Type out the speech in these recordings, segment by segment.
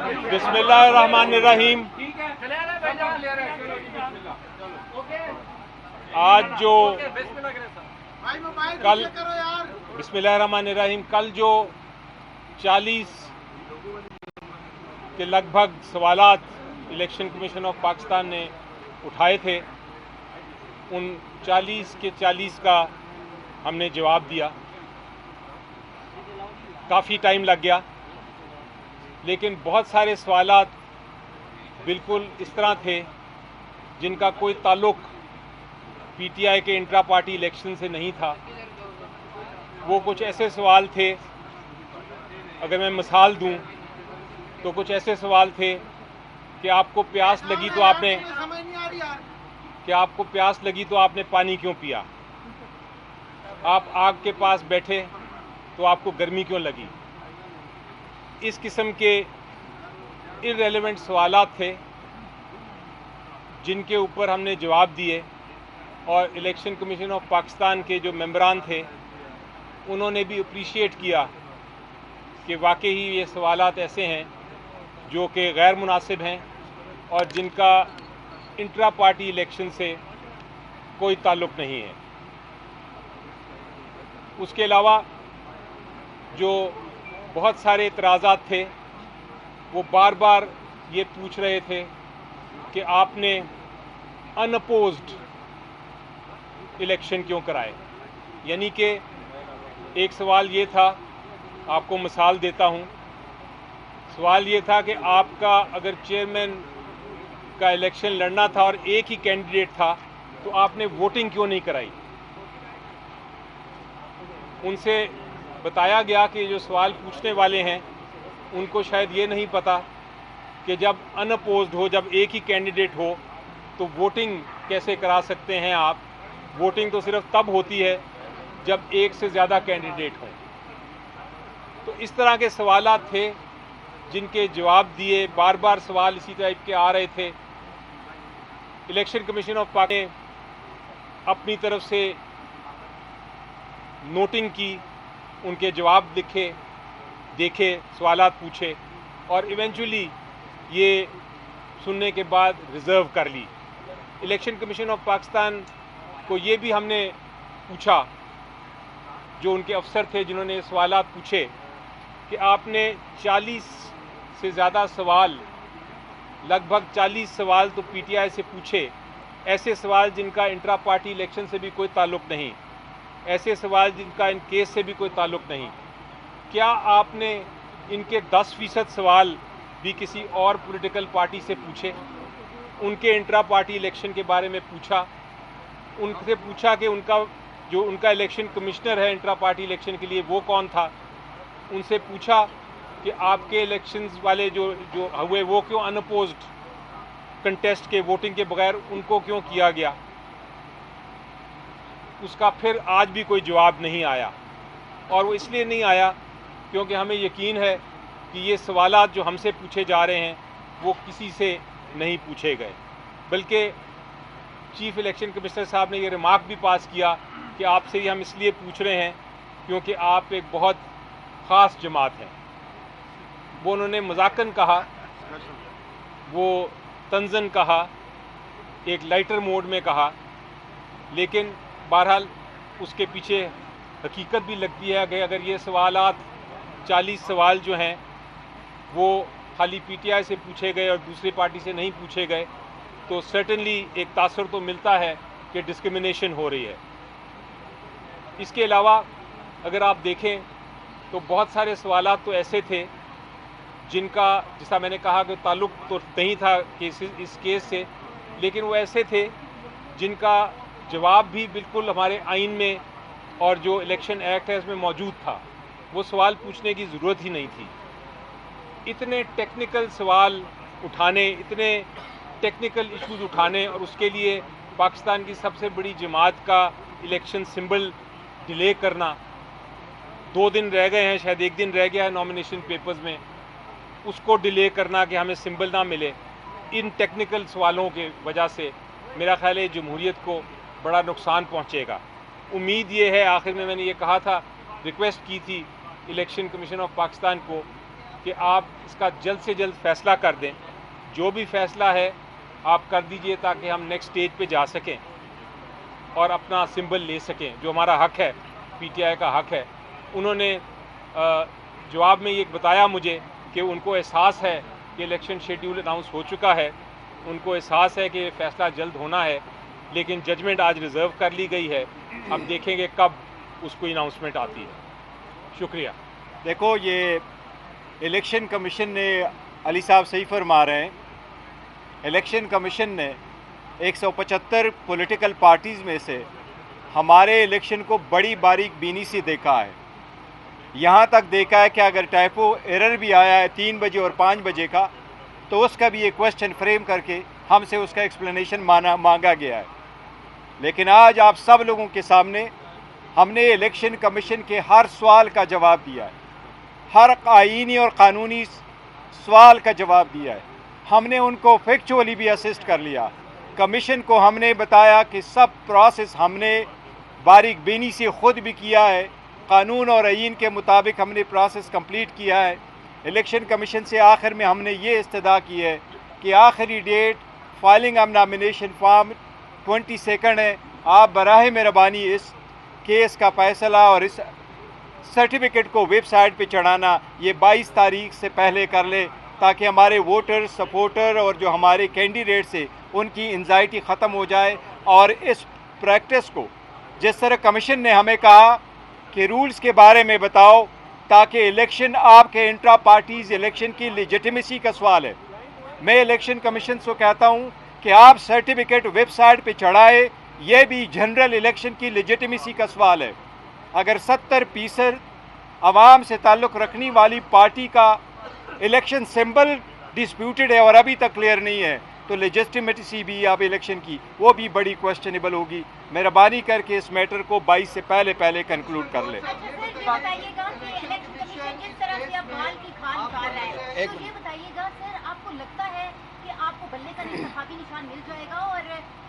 बिस्मिल्लाहिर्रहमानिर्रहीम। आज जो कल जो 40 के लगभग सवालात इलेक्शन कमीशन ऑफ पाकिस्तान ने उठाए थे, उन 40 के 40 का हमने जवाब दिया। काफ़ी टाइम लग गया, लेकिन बहुत सारे सवालात बिल्कुल इस तरह थे जिनका कोई ताल्लुक पीटीआई के इंट्रा पार्टी इलेक्शन से नहीं था। वो कुछ ऐसे सवाल थे, अगर मैं मिसाल दूं तो कुछ ऐसे सवाल थे कि आपको प्यास लगी तो आपने पानी क्यों पिया, आप आग के पास बैठे तो आपको गर्मी क्यों लगी। इस किस्म के इररेलेवेंट सवालात थे जिनके ऊपर हमने जवाब दिए, और इलेक्शन कमीशन ऑफ पाकिस्तान के जो मेंबरान थे उन्होंने भी अप्रिशिएट किया कि वाकई ही ये सवालात ऐसे हैं जो कि गैर मुनासिब हैं और जिनका इंट्रा पार्टी इलेक्शन से कोई ताल्लुक़ नहीं है। उसके अलावा जो बहुत सारे इतराज़ात थे, वो बार बार ये पूछ रहे थे कि आपने अनअपोज्ड इलेक्शन क्यों कराए। यानी कि एक सवाल ये था, आपको मिसाल देता हूँ, सवाल ये था कि आपका अगर चेयरमैन का इलेक्शन लड़ना था और एक ही कैंडिडेट था तो आपने वोटिंग क्यों नहीं कराई। उनसे बताया गया कि जो सवाल पूछने वाले हैं उनको शायद ये नहीं पता कि जब अनअपोज्ड हो, जब एक ही कैंडिडेट हो, तो वोटिंग कैसे करा सकते हैं आप। वोटिंग तो सिर्फ तब होती है जब एक से ज़्यादा कैंडिडेट हों। तो इस तरह के सवालात थे जिनके जवाब दिए। बार बार सवाल इसी टाइप के आ रहे थे। इलेक्शन कमीशन ऑफ पाकिस्तान ने अपनी तरफ से नोटिंग की, उनके जवाब लिखे, देखे, सवालात पूछे और इवेंचुअली ये सुनने के बाद रिज़र्व कर ली। इलेक्शन कमीशन ऑफ पाकिस्तान को ये भी हमने पूछा, जो उनके अफसर थे जिन्होंने सवालात पूछे, कि आपने 40 से ज़्यादा सवाल, लगभग 40 सवाल तो पीटीआई से पूछे, ऐसे सवाल जिनका इंट्रा पार्टी इलेक्शन से भी कोई ताल्लुक़ नहीं, ऐसे सवाल जिनका इन केस से भी कोई ताल्लुक़ नहीं। क्या आपने इनके 10% सवाल भी किसी और पॉलिटिकल पार्टी से पूछे, उनके इंट्रा पार्टी इलेक्शन के बारे में पूछा, उनसे पूछा कि उनका इलेक्शन कमिश्नर है इंट्रा पार्टी इलेक्शन के लिए, वो कौन था। उनसे पूछा कि आपके इलेक्शंस वाले जो हुए वो क्यों अनअपोज्ड कंटेस्ट के, वोटिंग के बगैर उनको क्यों किया गया। उसका फिर आज भी कोई जवाब नहीं आया, और वो इसलिए नहीं आया क्योंकि हमें यकीन है कि ये सवालात जो हमसे पूछे जा रहे हैं वो किसी से नहीं पूछे गए। बल्कि चीफ इलेक्शन कमिश्नर साहब ने ये रिमार्क भी पास किया कि आपसे ये हम इसलिए पूछ रहे हैं क्योंकि आप एक बहुत ख़ास जमात हैं। वो उन्होंने मजाकन कहा, वो तंज़न कहा, एक लाइटर मोड में कहा, लेकिन बहरहाल उसके पीछे हकीकत भी लगती है कि अगर ये सवालात 40 सवाल जो हैं वो खाली पीटीआई से पूछे गए और दूसरी पार्टी से नहीं पूछे गए, तो सर्टेनली एक तासर तो मिलता है कि डिस्क्रिमिनेशन हो रही है। इसके अलावा अगर आप देखें तो बहुत सारे सवालात तो ऐसे थे जिनका, जैसा मैंने कहा कि ताल्लुक़ तो नहीं था इस केस से, लेकिन वो ऐसे थे जिनका जवाब भी बिल्कुल हमारे आइन में और जो इलेक्शन एक्ट है उसमें मौजूद था। वो सवाल पूछने की ज़रूरत ही नहीं थी। इतने टेक्निकल सवाल उठाने, इतने टेक्निकल इश्यूज उठाने, और उसके लिए पाकिस्तान की सबसे बड़ी जमात का इलेक्शन सिंबल डिले करना। 2 दिन रह गए हैं, शायद 1 दिन रह गया है नॉमिनेशन पेपर्स में, उसको डिले करना कि हमें सिंबल ना मिले। इन टेक्निकल सवालों के वजह से मेरा ख्याल है जमहूरियत को बड़ा नुकसान पहुँचेगा। उम्मीद ये है, आखिर में मैंने ये कहा था, रिक्वेस्ट की थी इलेक्शन कमीशन ऑफ पाकिस्तान को कि आप इसका जल्द से जल्द फैसला कर दें। जो भी फैसला है आप कर दीजिए ताकि हम नेक्स्ट स्टेज पे जा सकें और अपना सिंबल ले सकें, जो हमारा हक है, पीटीआई का हक है। उन्होंने जवाब में ये बताया मुझे कि उनको एहसास है कि इलेक्शन शेड्यूल अनाउंस हो चुका है, उनको एहसास है कि फैसला जल्द होना है, लेकिन जजमेंट आज रिज़र्व कर ली गई है। अब देखेंगे कब उसको अनाउंसमेंट आती है। शुक्रिया। देखो, ये इलेक्शन कमीशन ने, अली साहब सही फरमा रहे हैं, इलेक्शन कमीशन ने 175 पॉलिटिकल पार्टीज़ में से हमारे इलेक्शन को बड़ी बारीक बीनी से देखा है। यहाँ तक देखा है कि अगर टाइपो एरर भी आया है 3 बजे और 5 बजे का, तो उसका भी एक क्वेश्चन फ्रेम करके हमसे उसका एक्सप्लेनेशन मांगा गया है। लेकिन आज आप सब लोगों के सामने हमने इलेक्शन कमीशन के हर सवाल का जवाब दिया है, हर आईनी और कानूनी सवाल का जवाब दिया है। हमने उनको फैक्चुअली भी असिस्ट कर लिया। कमीशन को हमने बताया कि सब प्रोसेस हमने बारीक बीनी से ख़ुद भी किया है, कानून और आईन के मुताबिक हमने प्रोसेस कंप्लीट किया है। इलेक्शन कमीशन से आखिर में हमने ये इस्तदा की है कि आखिरी date filing of nomination form 22 है। आप बराह मेहरबानी इस केस का फैसला और इस सर्टिफिकेट को वेबसाइट पे चढ़ाना ये 22 तारीख से पहले कर ले, ताकि हमारे वोटर, सपोर्टर और जो हमारे कैंडिडेट्स हैं उनकी एंजाइटी ख़त्म हो जाए। और इस प्रैक्टिस को, जिस तरह कमीशन ने हमें कहा कि रूल्स के बारे में बताओ, ताकि इलेक्शन आपके इंट्रा पार्टीज इलेक्शन की लेजिटिमेसी का सवाल है। मैं इलेक्शन कमीशन से कहता हूं कि आप सर्टिफिकेट वेबसाइट पे चढ़ाए, ये भी जनरल इलेक्शन की लेजिटिमेसी का सवाल है। अगर 70% आवाम से ताल्लुक़ रखने वाली पार्टी का इलेक्शन सिंबल डिस्प्यूटेड है और अभी तक क्लियर नहीं है, तो लेजिटिमेसी भी आप इलेक्शन की वो भी बड़ी क्वेश्चनेबल होगी। मेहरबानी करके इस मैटर को 22 से पहले कंक्लूड कर ले। आपको बल्ले का इंतखाबी निशान मिल जाएगा और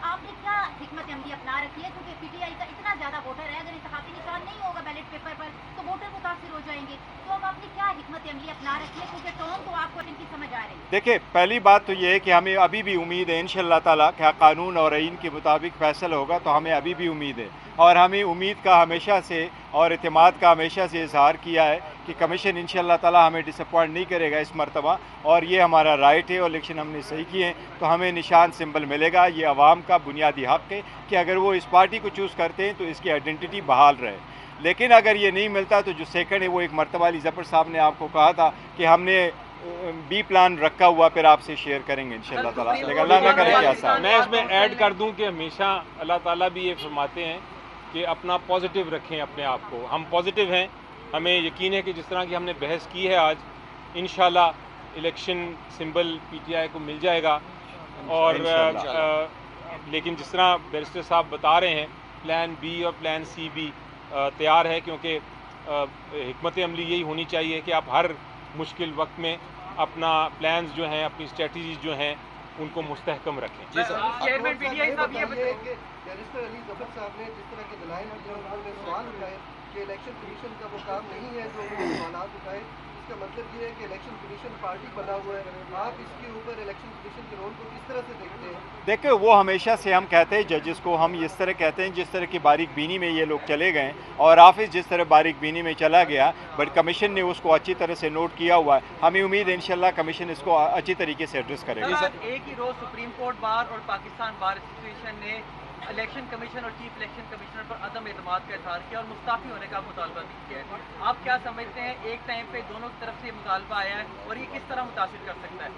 आपने क्या हिकमत अमली अपना रखी है, क्योंकि पीटीआई का इतना ज्यादा वोटर है, अगर इंतखाबी निशान नहीं होगा बैलेट पेपर पर तो वोटर मुतासिर हो जाएंगे। तो अब आपने क्या हिकमत अमली अपना रखी है, क्योंकि टोन तो आपको इनकी समझ आ रही है। देखिए, पहली बात तो ये है कि हमें अभी भी उम्मीद है इंशाअल्लाह ताला क्या कानून और आईन के मुताबिक फैसला होगा, तो हमें अभी भी उम्मीद है। और हमें उम्मीद का हमेशा से और इत्मीद का हमेशा से इजहार किया है कि कमीशन इंशाअल्लाह ताला हमें डिसअपॉइंट नहीं करेगा इस मरतबा, और ये हमारा राइट है और इलेक्शन हमने सही किए हैं, तो हमें निशान सिंबल मिलेगा। ये आवाम का बुनियादी हक़ है कि अगर वो इस पार्टी को चूज़ करते हैं तो इसकी आइडेंटिटी बहाल रहे। लेकिन अगर ये नहीं मिलता तो जो सेकंड है वो एक मरतबा अली ज़फ़र साहब ने आपको कहा था कि हमने बी प्लान रखा हुआ, फिर आपसे शेयर करेंगे इंशाअल्लाह ताला। लेकिन अल्लाह ना करे क्या साहब। मैं इसमें ऐड कर दूं कि हमेशा अल्लाह ताला भी ये फरमाते हैं कि अपना पॉजिटिव रखें अपने आप को। हम पॉजिटिव हैं, हमें यकीन है कि जिस तरह की हमने बहस की है आज, इंशाल्लाह इलेक्शन सिंबल पीटीआई को मिल जाएगा। और लेकिन जिस तरह बैरिस्टर साहब बता रहे हैं, प्लान बी और प्लान सी भी तैयार है, क्योंकि हिकमत अमली यही होनी चाहिए कि आप हर मुश्किल वक्त में अपना प्लान्स जो हैं, अपनी स्ट्रेटजीज जो हैं, उनको मुस्तहकम रखें। जी सर। चेयरमैन पीटीआई साहब ये बताइए, बैरिस्टर अली ज़फ़र साहब ने जिस तरह के दलाइल और जो उन्होंने सवाल उठाए कि इलेक्शन कमीशन का वो काम नहीं है जो उन्होंने सवाल उठाए, इसका मतलब ये है कि इलेक्शन कमीशन पार्टी बना हुआ है। आप इसके ऊपर इलेक्शन कमीशन के रोल को किस तरह से देखते हैं? देखिए, वो हमेशा से हम कहते हैं जजेस को, हम इस तरह कहते हैं जिस तरह की बारीक बीनी में ये लोग चले गए और ऑफिस जिस तरह बारीक बीनी में चला गया, बट कमीशन ने उसको अच्छी तरह से नोट किया हुआ है। हमें उम्मीद है इंशाल्लाह कमीशन इसको अच्छी तरीके से एड्रेस करेगा। एक ही रोज सुप्रीम कोर्ट बार और पाकिस्तान बार एसोसिएशन ने इलेक्शन कमीशन और चीफ इलेक्शन कमिश्नर पर अदम एतमाद का इजहार किया और मुस्ताफी होने का मुतालबा भी किया है। आप क्या समझते हैं, एक टाइम पे दोनों की तरफ से मुतालबा आया है और ये किस तरह मुतासिर कर सकता है?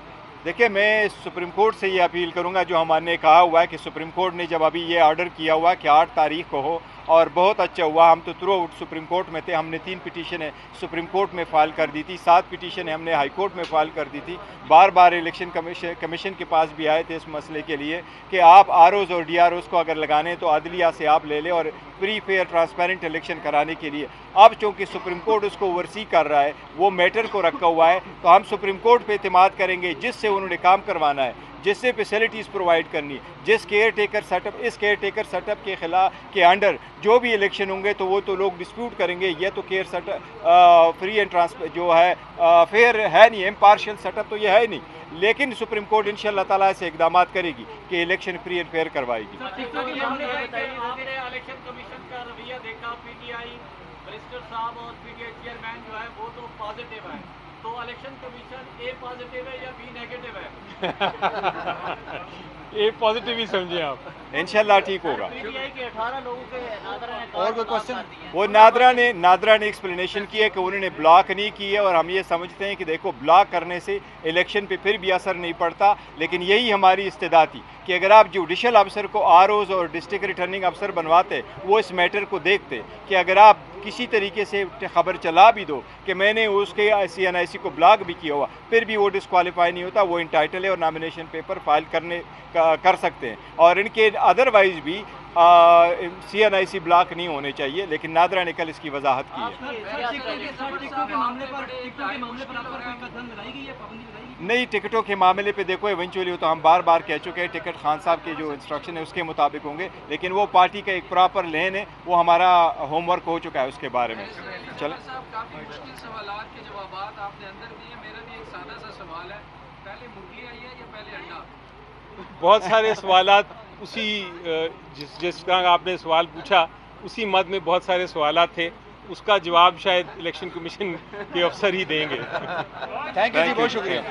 देखिए, मैं सुप्रीम कोर्ट से ये अपील करूंगा, जो हमने कहा हुआ है कि सुप्रीम कोर्ट ने जब अभी ये ऑर्डर किया हुआ कि 8 तारीख को हो, और बहुत अच्छा हुआ, हम तो थ्रू आउट सुप्रीम कोर्ट में थे। हमने 3 पिटीशन है सुप्रीम कोर्ट में फ़ाइल कर दी थी, 7 पिटीशन है हमने हाई कोर्ट में फ़ाइल कर दी थी। बार बार इलेक्शन कमीशन के पास भी आए थे इस मसले के लिए कि आप आरओज़ और डीआरओज़ को अगर लगाने तो अदलिया से आप ले लें और फ्री फेयर ट्रांसपेरेंट इलेक्शन कराने के लिए। अब चूँकि सुप्रीम कोर्ट उसको ओवरसी कर रहा है, वो मैटर को रखा हुआ है, तो हम सुप्रीम कोर्ट पर एतमाद करेंगे जिससे उन्होंने काम करवाना है। जिससे फैसिलिटीज़ प्रोवाइड करनी, जिस केयर टेकर सेटअप, इस केयर टेकर सेटअप के खिलाफ के अंडर जो भी इलेक्शन होंगे तो वो तो लोग डिस्प्यूट करेंगे। ये तो care setup free and transfer जो है फेयर है नहीं, इम्पार्शियल सेटअप तो ये है नहीं। लेकिन सुप्रीम कोर्ट इंशाअल्लाह ताला ऐसे इकदाम करेगी कि इलेक्शन फ्री एंड फेयर करवाएगी। आपने इलेक्शन कमीशन का रवैया देखा, पीटीआई मिनिस्टर साहब और पीटीआई चेयरमैन जो है वो तो पॉजिटिव है, तो इलेक्शन कमीशन ए पॉजिटिव है या बी नेगेटिव है? ए पॉजिटिव ही समझे आप। इंशाल्लाह ठीक होगा। पीटीआई के 18 लोगों के नादरा ने और कोई क्वेश्चन? वो नादरा ने एक्सप्लेनेशन की है कि उन्होंने ब्लॉक नहीं की है, और हम ये समझते हैं कि देखो ब्लॉक करने से इलेक्शन पे फिर भी असर नहीं पड़ता, लेकिन यही हमारी इस्तेदा थी कि अगर आप जुडिशल अफसर को आरओज़ और डिस्ट्रिक्ट रिटर्निंग अफसर बनवाते, वो इस मैटर को देखते कि अगर आप किसी तरीके से खबर चला भी दो कि मैंने उसके CNIC को ब्लॉक भी किया हुआ, फिर भी वो डिस्क्वालीफाई नहीं होता, वो इंटाइटल है और नॉमिनेशन पेपर फाइल कर सकते हैं। और इनके अदरवाइज भी CNIC ब्लॉक नहीं होने चाहिए, लेकिन नादरा ने कल इसकी वजाहत की है। नहीं, टिकटों के मामले पे देखो इवेंचुअली तो हम बार बार कह चुके हैं, टिकट खान साहब के जो इंस्ट्रक्शन है उसके मुताबिक होंगे, लेकिन वो पार्टी का एक प्रॉपर लेन है, वो हमारा होमवर्क हो चुका है उसके बारे में। चलो, काफी मुश्किल सवालात के जवाबात आपने अंदर दिए। मेरा भी एक सादा सा सवाल है, पहले मुर्गी आई है या पहले अंडा? बहुत सारे सवालात उसी जिस तरह का आपने सवाल पूछा उसी मद में बहुत सारे सवालात थे, उसका जवाब शायद इलेक्शन कमीशन के अफसर ही देंगे। थैंक यू जी, बहुत शुक्रिया।